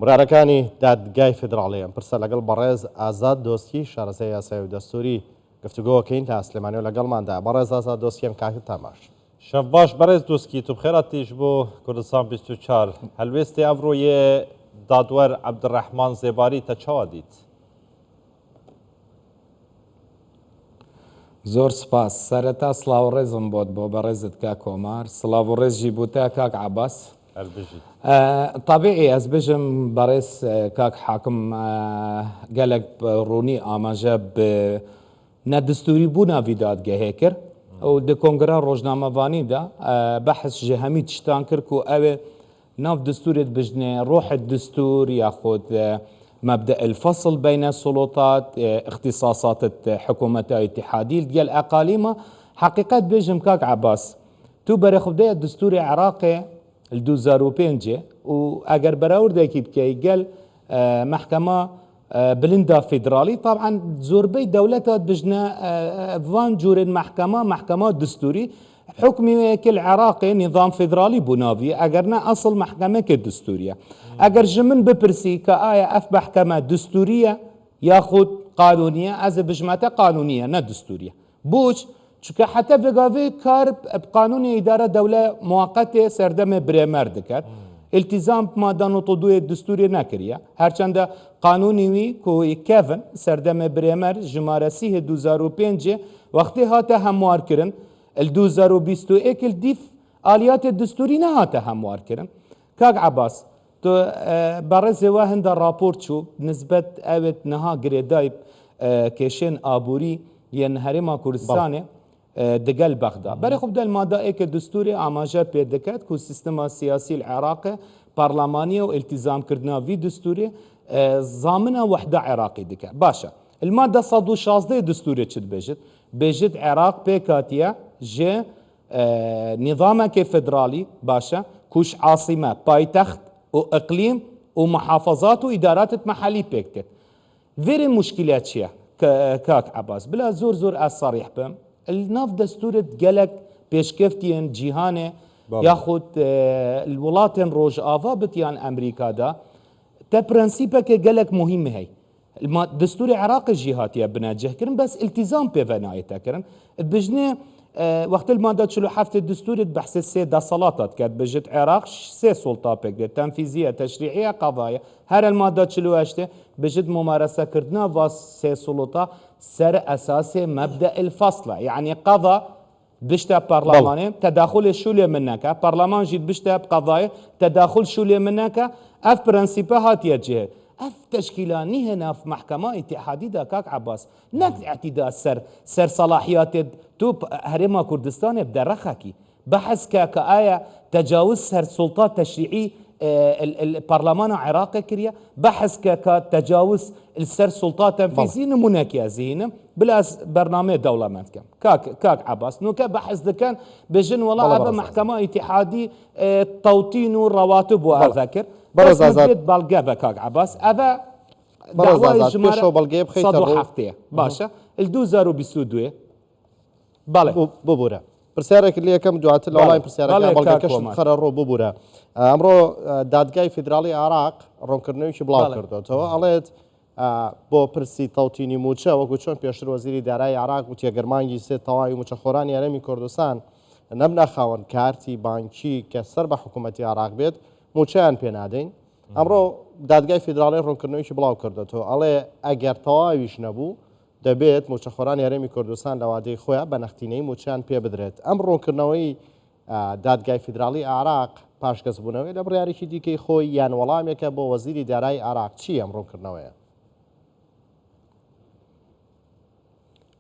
مرارەکانی دادگای فیدراڵیان پرسە لەگەڵ بەڕێز ئازاد دۆستی شارەزای یاسایی و دەستوری گفتوگۆکەین تا سلێمانی و لەگەڵماندا بەڕێز ئازاد دۆستیان کاکت تاماش شەف باش بەڕێز دۆسکی تو بخێراتیش بۆ کوردستان 24 هەلوێستی ئەڤڕۆیە دادوەر عەبدڕەحمان زێباری تە چاوا دیت؟ زۆر سپاس سەرەتا سڵاو ڕێزم بۆت بۆ بەڕێزت کا کۆمار سڵاو و ڕێزی بووتە کاک عەباس طبیعی ئەس بژم بەڕێز کاک حاکم گەلێک ڕوونی ئاماژە نەدستوری بوو ناوی دادگەهەیە کرد ئەو دە کۆنگرا ڕۆژنامەوانیدا بەحث ji hemî tiştan kir ku ew ê nav distûrê bijne rohê distûr yaxud مبدأ الفصل بين السلطات اختصاصات حكومة اتحادية ديال اقاليم حقيقة بيجم كاك عباس تو برخبدة الدستور العراقي ال2005 واگر براور داكي بكي قال محكمة بلندا فيدرالي طبعا زوربي دولتات بجنا فان جورين محكمة دستوري حكمي كل عراقي نظام فيدرالي بنافي اگرنا اصل محكمة كدستورية اگر جمن بپرسي كآية اف محكمة دستورية ياخد قانونية از بجمعته قانونية نا دستورية بوش چونکه حتى بقاوي كارب بقانون إدارة دولة مؤقتة سردم بريمر دكر التزام ما دانو طدوية الدستورية ناكريا هرچند قانوني وي كو كيفن سردم بريمر جمارسيه 2005 وقتی هاته هموار کرن ال 2021 الديف آليات الدستوري نهاته هموار کرن كاك عباس تو برز واهن در رابورت شو نسبة اوت نها گريدايب كيشين آبوري ين هرما كردستانه دقل بغداد برای خب دل ماده ایک دستوری آماجه پیدا کرد که سیستم سیاسی العراقی پارلمانی و التزام کردنا وی دستوری ضامن وحده عراقی دکه باشه الماده 116 دستوری چد بجد عراق پیکاتیه جه نظامك فدرالي باشه كوش عاصمه پایتخت و اقلیم و محافظات و ادارات محلي بيكتت فيري مشكلات شيء كاك عباس بلا زور صريح بم الناف دستورة قالك بيشكفتين جيهانه ياخد الولاتن روج آفا بتيان أمريكا دا تا برنسيبا قالك مهمة هي دستور عراق الجهاتية بناجه كرن بس التزام بفنايتها كرن بجنة وقت المادة شلو حفت الدستور بحث السيدة صلاتات كانت بجت عراق سي سلطة بقدر تنفيذية تشريعية قضايا هر المادة شلو اشته بجد ممارسة كردنا واس سي سلطة سر أساس مبدأ الفصل يعني قضاء بشتا برلماني تداخل الشولية منك برلمان جيت بشتا بقضايا تداخل شولية منك اف برنسيبه هاتيه جهه اف تشكيلاني هنا في محكمة اتحادية كاك عباس نك اعتداء سر صلاحيات تو هرما كردستان بدرخكي بحث كآية تجاوز سر سلطات تشريعي البرلمان العراقي كريا بحث كتجاوز السر سلطات تنفيذية مناكية زينة بلا برنامج دولة متكم كاك عباس نوكا بحث كان بجن والله هذا محكمة اتحادي توطين الرواتب واذكر بس بلقى كاك عباس هذا دعوة جمارة صدو حفتية باشا الدوزارو بسودوية بله ببوره پرسیارێک لە یەکەم دواتر لە وڵای پرسیارەکە بەڵگەکەش خەرەڕۆ ببوورە ئەمڕۆ دادگای فیدراڵی عراق ڕوونکردنەوەیکی بڵاو کردوێتەوە ئەڵێت بۆ پرسی تەوتینی موچە وەکو چۆن پێشتر وەزیری دارایی عراق و تێگەرمانگی سێ تەواوی موچەخۆرانی هەرێمی کوردستان نەبنە خاوەن کارتی بانکی کە سەر بە حکوومەتی عراق بێت موچەیان پێ نادەین ئەمڕۆ دادگای فیدراڵی ڕوونکردنەوەیکی بڵاو کردوێتەوە ئەڵێ ئەگەر تەواویش نەبوو دەبێت موچەخۆرانی هەرێمی کوردستان لە وادەی خۆیان بە نەختینەی موچیان پێ بدرێت ئەم ڕوونکردنەوەی دادگای فیدراڵی عراق پاشکەسبوونەوەی لە بڕیارێکی دیکەی خۆی یان وەڵامێکە بۆ وەزیری دارایی عراق چی ئەم ڕوونکردنەوەیە؟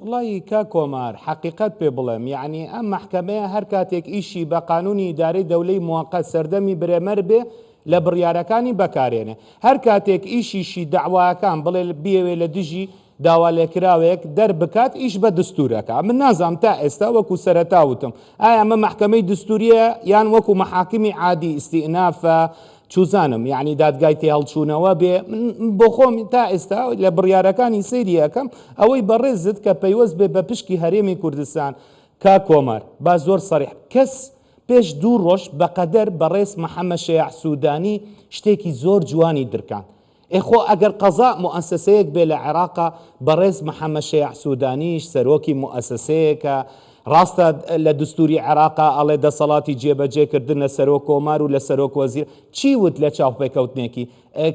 والله كاكومار حقيقة ببلم يعني أم محكمة هر كاتك إشي بقانوني إداري دولي موقت سردمي بريمر به لبرياركاني بكارينه هر كاتك إشي دعوة كان بل بيوي لدجي داوا لكراويك در بكات إيش بدستورك من نظام تا استا وكو سرتاوتم أما محكمة دستورية يعني وكو محاكمي عادي استئناف چوزانم يعني دادگایتی هەڵچوونەوە بێ بۆ خۆم تا ئێستا لە بڕیارەکانی سریەکەم ئەوەی بەڕێزت کە پەیوەست بێ بە پشکی هەرێمی کوردستان کا کۆمار با زۆر سەریح کەس پێش 2 ڕۆژ بەقەدەر بەڕێز محەممەد شەیع سوودانی شتێکی زۆر جوانی درکان. ئێخۆ ئەگەر قەزا مؤسسەیەک بێ لە عێراقا بەڕێز محەممەد شەیع سوودانیش سەرۆکی مؤسسەیەکە، ڕاستە لە دستوری عێراقا ئەڵێ دەسەڵاتی جێبەجێکردن لە سەرۆک کۆمار و لە سەرۆک وەزیر چی وت لە چاوپێکەوتنێکی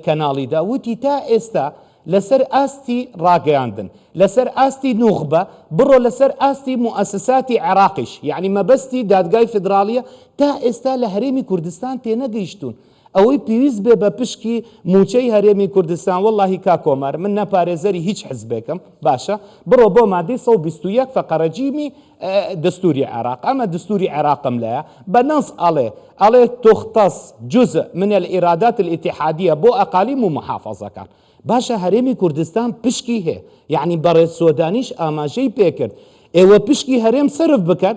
کەناڵیدا؟ وتی تا ئێستا لەسەر ئاستی ڕاگەیاندن، لەسەر ئاستی نوخبە بڕۆ لەسەر ئاستی مؤسساتی عێراقیش، یعنی مەبەستی دادگای فدرالیە تا ئێستا لە هەرێمی کوردستان تێنەگەیشتون. ئەوەی پێویست بێ بە پشکی موچەی هەرێمی کوردستان وەڵڵاهی کا کۆمار من نەپارێزەری هیچ حزبێکم باشە بڕۆ بۆ مادەی 121 فەقەرەجیمی دستوری عێراق، ئەمە دستوری عێراقم لایە بەنەس ئەڵێ تختص جزء من الإيرادات الاتحادية بۆ ئەقالیم و محافەزەکان. باشە هەرێمی کوردستان پشکی هەیە، یعنی بەڕێز سۆدانیش ئاماژەی پێکرد ئێوە پشکی هەرێم سرف بکەن،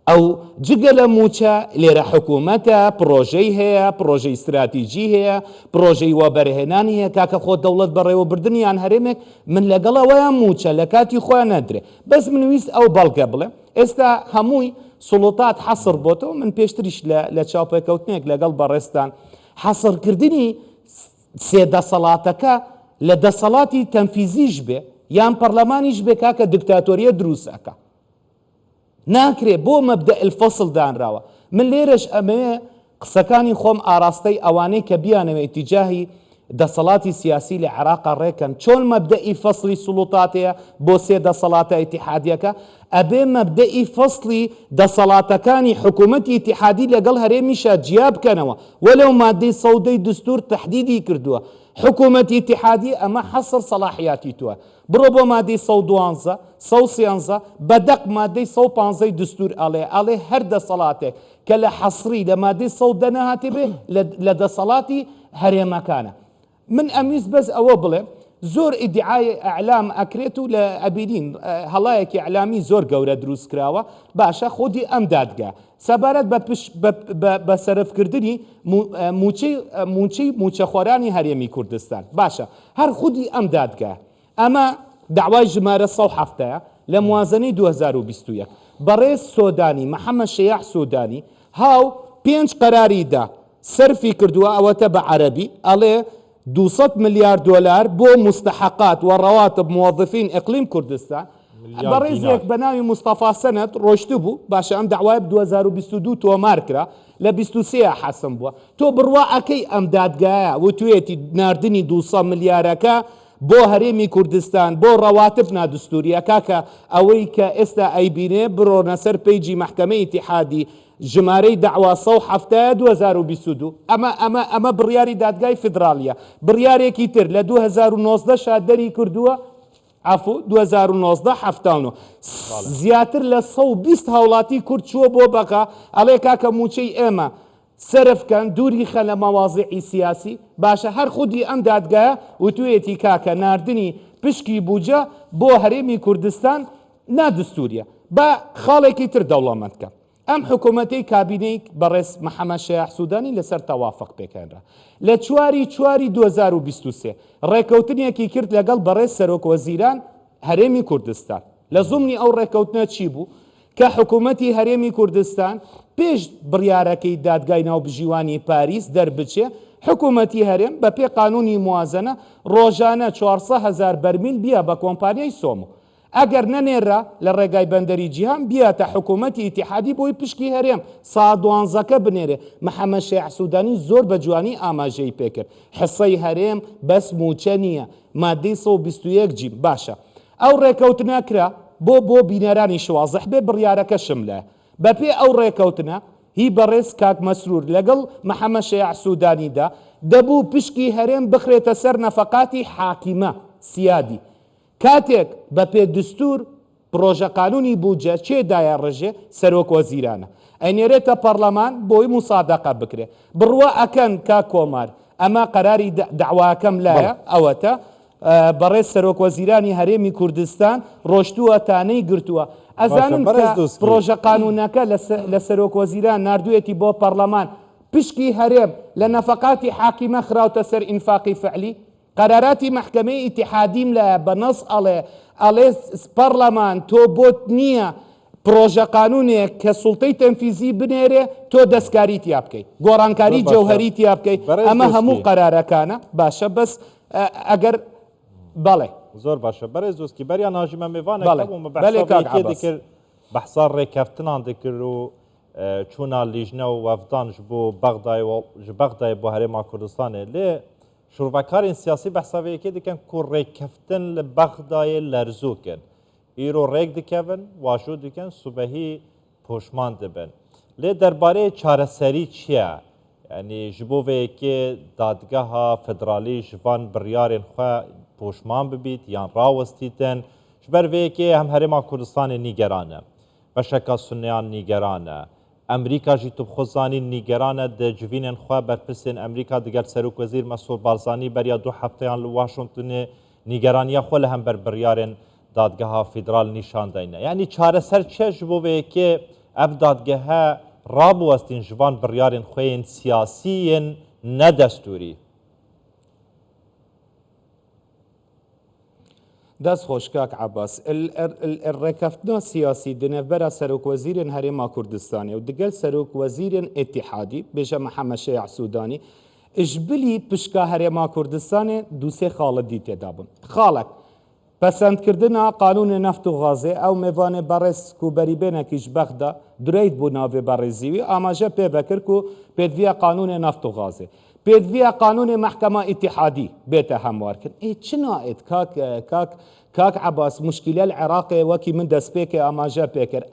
ئەو جگە لە موچە لێرە حکوومەتە پرۆژەی هەیە، پرۆژەی استراتیژی هەیە، پرۆژەی وەبەرهێنانی هەیە، کاکە خۆ دەوڵەت بەڕێوەبردنیان هەرێمێک من لەگەڵەوەیان موچە لە کاتی خۆیان نەدرێ. بەس منویست ئەو بەڵگە بڵێ ئێستا هەمووی سوڵتات حەسر بۆتەوە. من پێشتریش لە چاوپێکەوتنێک لەگەڵ بەڕێستان حەسرکردنی سێدەسەڵاتەکە لە دەسەڵاتی تەنفیزیش بێ یان پەرلەمانیش بێ کاکە دیکتاتۆریە دروستەکە ناکرێ بۆ مەبدە الفەسڵ دانراوە. من لێرەش ئەمەیە قسەکانی خۆم ئاراستەی ئەوانەی کە بیانەوە ئیتیجاهی دەسەڵاتی سیاسی لە عێراقا ڕێکن چۆن مەبدەئی فەسڵی سوڵتاتەیە بۆ سێ دەسەڵاتە ئیتیحادیەکە ئەبێ مەبدەئی فەسڵی دەسەڵاتەکانی حکوومەتی ئیتیحادی لەگەڵ هەرێمیشە جیا بکەنەوە وەلەو مادەی سەودەی دستور تەحدیدی کردووە حکوومەتی ئیتیحادی ئەمە حەسر سەلاحیاتی تووە بڕۆ بۆ مادەی 112 113 بەدەق مادەی 115 دستور ئەڵێ هەر دەسەڵاتێک کە لە حەسری لە مادەی 100 نەهاتێ بێ لە دەسەڵاتی هەرێمەکانە. من ئەمیست بەس ئەوە بڵێ زۆر ئیدعای ئەعلام ئەکرێت و لە ئەبینین هەڵایەکی ئەعلامی زۆر گەورە دروست کراوە باشە خودی ئەم دادگا سەبارەت بە سەرفکردنی موچەخۆرانی هەرێمی کوردستان باشە هەر خودی ئەم دادگا ئەمە داوای ژمارە 107 لە موازنەی 2021 بەڕێز سۆدانی محەممەد شەیع سۆدانی هاو 5 قەراریدا سەرفی کردووە ئەوەتە بە عەرەبی ئەڵێ 200 ملیارد دلار بۆ مستحقات وڕەواتب موظفین ئەقلیم کوردستان بەڕێزێک بە ناوی مستەفا سەنەد ڕۆشت بوو باشە ئەم داوای 2022 تۆمار کرا لە 23 حەسم بووە تۆ بڕوا ئەکەی ئەم دادگایە وتوێتی ناردنی 200 ملیارەکە بۆ هەرێمی کوردستان بۆ ڕەواتب نادستوریە کاکە ئەوەی کە ئێستا ئەیبینێ بڕۆنە سەر پەیجی مەحکەمەی ئیتیحادی ژمارەی داوا 107 2022 ئەمە بڕیاری دادگای فدرالیە بڕیارێکی تر لە 2019 شادەری کردووە عفو 2019 79 زیاتر لە 120 هاوڵاتی کورد چووە بۆ بەقا ئەڵێ کاکە موچەی ئێمە سەرفکەن دووری خە لە مەواضعی سیاسی باشە هەر خودی ئەم دادگایە وتوێتی کاکە ناردنی پشکی بووجە بۆ هەرێمی کوردستان نادستوریە بە خاڵێکی تر دەوڵەمەندکە ئەم حکوومەتەی کابینەی بەڕێز محەممەد شەیع سوودانی لەسەر تەوافق پێکەنرا لە 4 2023 ڕێکەوتنیەکی کرد لەگەڵ بەڕێز سەرۆک وەزیران هەرێمی کوردستان لە زومنی ئەو ڕێکەوتنە چی بوو کە حکوومەتی هەرێمی کوردستان پێش بڕیارەکەی دادگای ناوبژیوانی پاریس دەربچێ حکوومەتی هەرێم بە پێ قانونی موازنە ڕۆژانە 400,000 بەرمیل بیا بە کۆمپانیای سۆمۆ ئەگەر نەنێرا لە ڕێگای بەندەری جیهان بیاتە حکوومەتی ئیتیحادی بۆی پشکی هەرێم سا 12 بنێرێ محەممەد شەیع سوودانی زۆر بە جوانی ئاماژەی پێکرد حسەی هەرێم بەس موچە نییە مادەی 121 جیم باشە ئەو ڕێکەوتنە کرا بۆ بینەرانی شوازح بێ بڕیارەکە شملە بەپێ ئەو ڕێکەوتنە هی بەڕێز کاک مەسرور لەگەڵ محەممەد شەیع سوودانیدا دەبوو پشکی هەرێم بخرێتە سەر نەفەقاتی حاکیمە سیادی کاتێک بە پێ دستور پرۆژە قانونی بووجە چێدایە ڕژێ سەرۆک وەزیرانە ئەینێرێتە پەرلەمان بۆی موسادەقە بکرێ بڕوا ئەکەن کا کۆمار ئەمە قەراری داواکەم لایە ئەوەتە بەڕێز سەرۆک وەزیرانی هەرێمی کوردستان ڕۆشتووە تانەی گرتووە ئەزانم پرۆژە قانونەکە لە سەرۆک وەزیران نردوێتی بۆ پەرلەمان پشکی هەرێم لە نەفەقاتی حاکیمە خراوتە سەر ئینفاقی فعلی قەراراتی مەحکەمەی ئیتیحادیم لە بەنەس ئەڵێ پەرلەمان تۆ بۆت نییە پرۆژە قانونێک کە سوڵتەی تەنفیزی بنێرێ تۆ دەستکاری تیا بکەیت گۆڕانکاری جەوهەری تیا بکەیت ئەمە هەموو قەرارەکانە باشە بەس ئەگەر بەڵێ زۆر باشە بەڕێز دۆسکی بەریان ناژیمە میوانە دکرد بەحسا ڕێکەفتنان دەکرد و چوونا لیژنە و وەفدانش بۆ بەغدای بۆ هەرێما کوردستانê lê şurvekarên siyasî behsaviyekê dikin ku rêkeftin li Bexdayê lerzokin îro rêk dikevin waşû dikin subehî poşman dibin lê derbarê çareserî çi ye yanî ji bo vêyekê dadgeha federalî ji van biryarên xwe poşman bibît yan rawestîtin ji ber vêyekê hem herêma Kurdistanê nîgeran e beşeka Sunniyan nîgeran e Emerîka jî tu xwezanî nîgeran e di civînên xwe berpirsên Emerîka diger Serokvezîr Mesûd Barzanî beriya 2 hefteyan li Washingtonê nîgeraniya xwe li hember biryarên dadgeha federal nîşan dayne yanî çareser çi ji bo vêyekê ev dadgehe rabiwestîn ji van biryarên xwe yên siyasî yên nedestûrî دەست خۆشکاک عباس ڕێکەفتنەوە سیاسی دنێڤبەرە سەرۆکوەزیرên هەرێما کوردستانی و دگەل سەرۆکوەزیرên ئێتیحادی بێژە محەممەد شەیع سوودانی ئشبلی پشکا هەرێما کوردستانê دووسێ خاڵەتی تێدا بوون خاڵک پەسەندکردنا قانونê neft û gazê ew mêvanê berêz ku berîbênekî ji bexda dureyt bû navê berêzî wî amaje pê vekir ku pêdiviya qanûnê neft û gazê pêdiviya qanûnê mehkema îtihadî bête hemwarkirin çi naêt kak Ebas muşkîlel Iraqê wekî min destpêkê amaje pêkir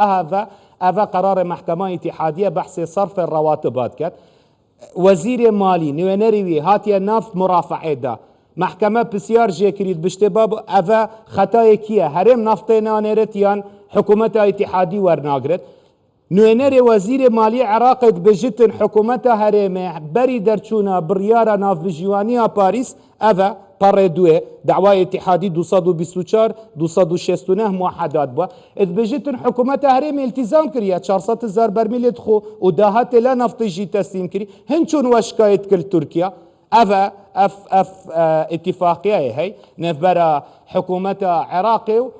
eve qerarê mehkema îtihadiye behsê sarfê rewatibat kir wezîrê malî nûwenerî wî hatiye nav murafeê da محکمه پرسیار جێ کرید بشتێبا ئەvە خەتایەکیە هەرێم نەفتê نانێرێت یان حکوومەتە ئیتیحادی وەرناگرێت نوێنەرێ وەزیرê مالیە عێراقê dibêjitin حکوومەتە هەرێمê berî derçûna biryara navbijîwaniya Parîs ev e perê duê dewaya îtihadî 224 269 muhedat bû dibêjitin حکوومەتە هەرێمê îltîzam kiriye 400,000 bermîlê dixwe û dahatê le neftê jî teslîm kirî hin çûn we şikayet kir Tirkiye اف اتفاقيه هي نفبرا حكومه عراقي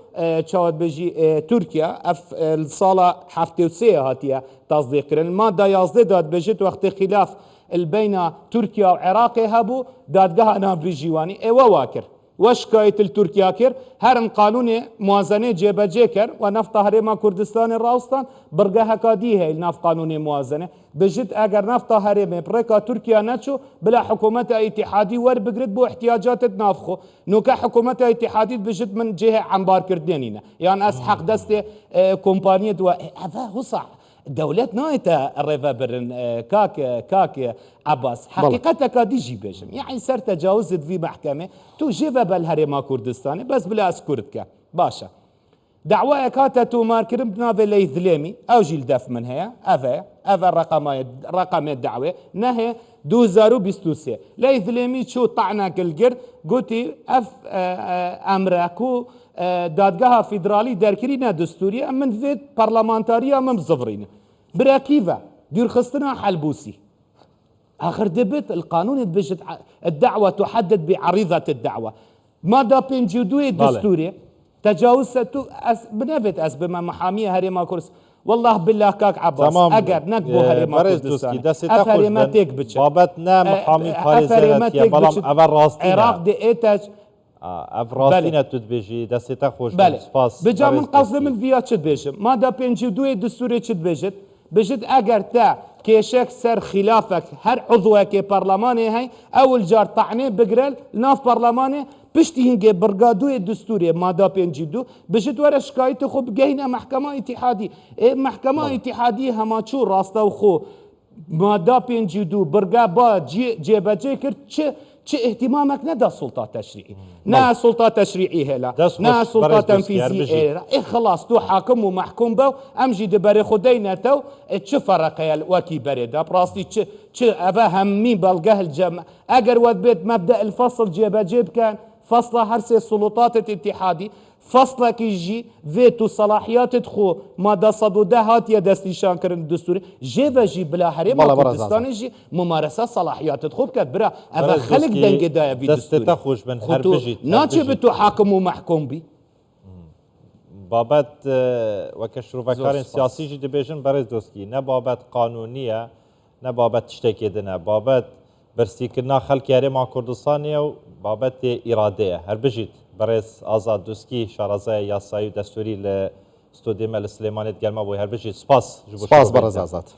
تشاود بيجي تركيا اف الصاله حفتوسيه هاتيه تصديق الماده يازده داد بيجت وقت خلاف بين تركيا وعراقي هبو دادگاه نافريجيواني ايوا واكر وشكاية التركيا كر هرم قانون موازنة جبجه كر ونفط هرما كردستان راوستان برقها كاديه الناف قانون موازنة بجد اگر نفط هرما بركا تركيا نتشو بلا حكومة اتحادي ور بقرد بو احتياجات نافخو نوكا حكومة اتحادي بجد من جهة عنبار كردينينا يعني اس حق دست كومبانية دو هذا هو صح دولت نايتا الريفا برن كاك عباس حقيقتك ديجي بيجم يعني سر تجاوزت في محكمة تو جيفا بالهرما كردستاني بس بلا اسكرتك باشا دعواك هاتا تو ماركرم بنافي ليثليمي او جيل دف من هي افا رقم الدعوة نهي 2023 ليثليمي شو طعنك القرد قلتي امريكو دادگاه فدرالي دركرينا دستورية من فيت برلمانتارية من بزفرين براكيفا دير خستنا حلبوسي آخر دبت القانون بجد الدعوة تحدد بعريضة الدعوة ماذا بنجدوه دستوري تجاوز بنفت أسبما محامية هريما كورس والله بالله كاك عباس اگر نكبو هريما كردستان افريما تيك بچ بابتنا محامي باريزات يا بلام اول راستينا عراق دي ايتاج افراستينا تدبيجي دستتا خوش سپاس بجا من قصد من فيا چد بيجم ماذا بنجدوه دستوري چد بيجت بجد اگر تا كيشك سر خلافك هر عضوه كي برلماني هاي اول جار طعنه بقرل ناف برلماني بشتي هنجي برقادوه الدستوري ماذا بينجدو بجد ورا شكايته خو بقينا محكمة اتحادي محكمة اتحادي هما شو راستا وخو ماذا بينجدو برقابا جيبا كرت چه اهتمامك ندا سلطة تشريعي نا سلطة تشريعي هلا نا سلطة تنفيذية هلا خلاص تو حاكم ومحكوم بو امجي دبري خدينا تو چه فرق وكي بريدا براستي چه ابا همي بلقاه الجمع اگر ود بيت مبدأ الفصل جيبا جيب كان فصل هرسي السلطات الاتحادي فصل كيجي فيتو صلاحيات تخو ماذا صدو ده هاتيا دستيشان كرن الدستوري جيفا جي بلا حريم كردستان جي ممارسة صلاحيات تخو بكات برا ابا خلق دنگ دايا في دستوري دستتا خوش من هر بجيت ناتي بتو حاكم ومحكوم بي بابەت وەکە شروڤەکارên سیاسی jî dibêjin berêz dostkî ne babet qanûnî ye ne babet tiştekê din e babet birsîkirina xelkê Herêma Kurdistanê ye û babetê îradê ye her bijît berêz Azad Doskî şarazaya yasayî û desturî li Stodê me li Silêmanê gelma bûye her bijî spas ji bo سپاس بەڕێز ئازاد